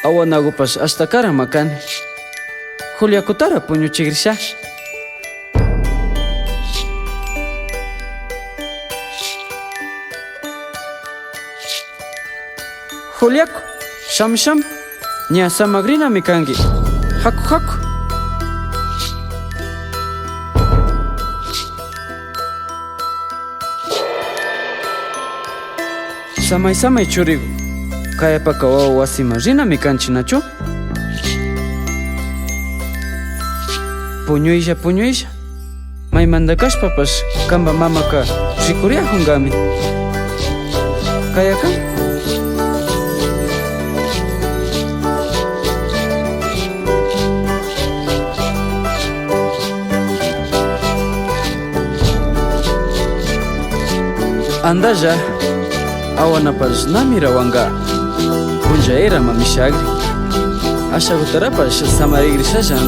Awanagupas hasta cara makani. Juliakutara puñuchigrisha. Juliaku, sham nya samagrina mikangi. Haku. Samay churigu. Kayapaka wawa wasima rina mikanchinachu. Puñuisha. Maymandakashpapas kamba mamaka rikuriyahungami. Kayaka. Andaja awanapas namirawanga punjaera mamishagri ashagutarapas samarigrisashan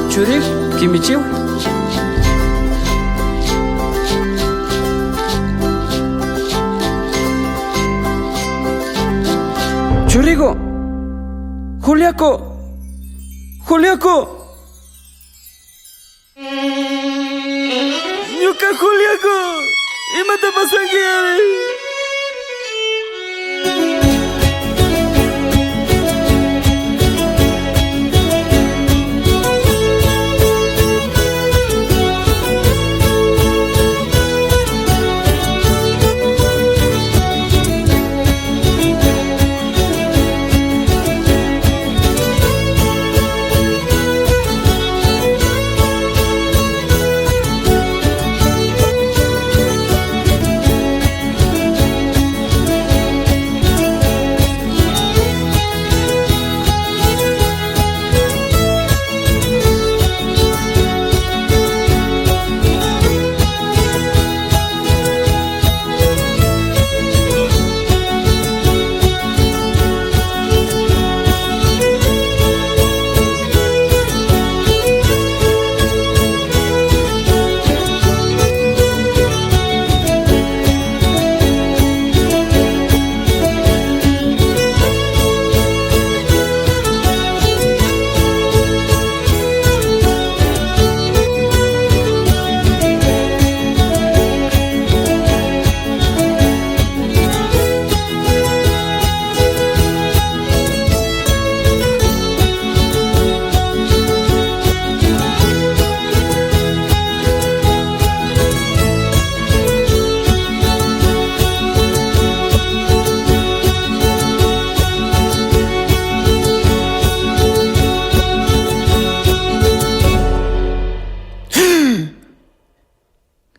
churig kimichiw churigo Juliaco Ñuka Juliaco, imata pasangi.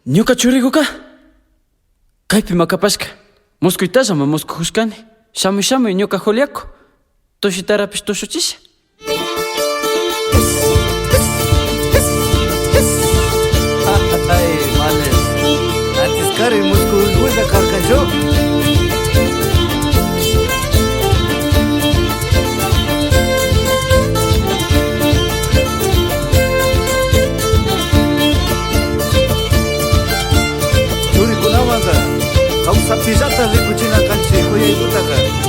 Ñuka churiguka kaypi makapashka muskuytalla muskujushkani shamuy ñuka Juliaco tushitarapish tushuchisha Ay, males antes kari muskujushkulla karkanchu Sapijata likuchina kanchi kuyaykutaka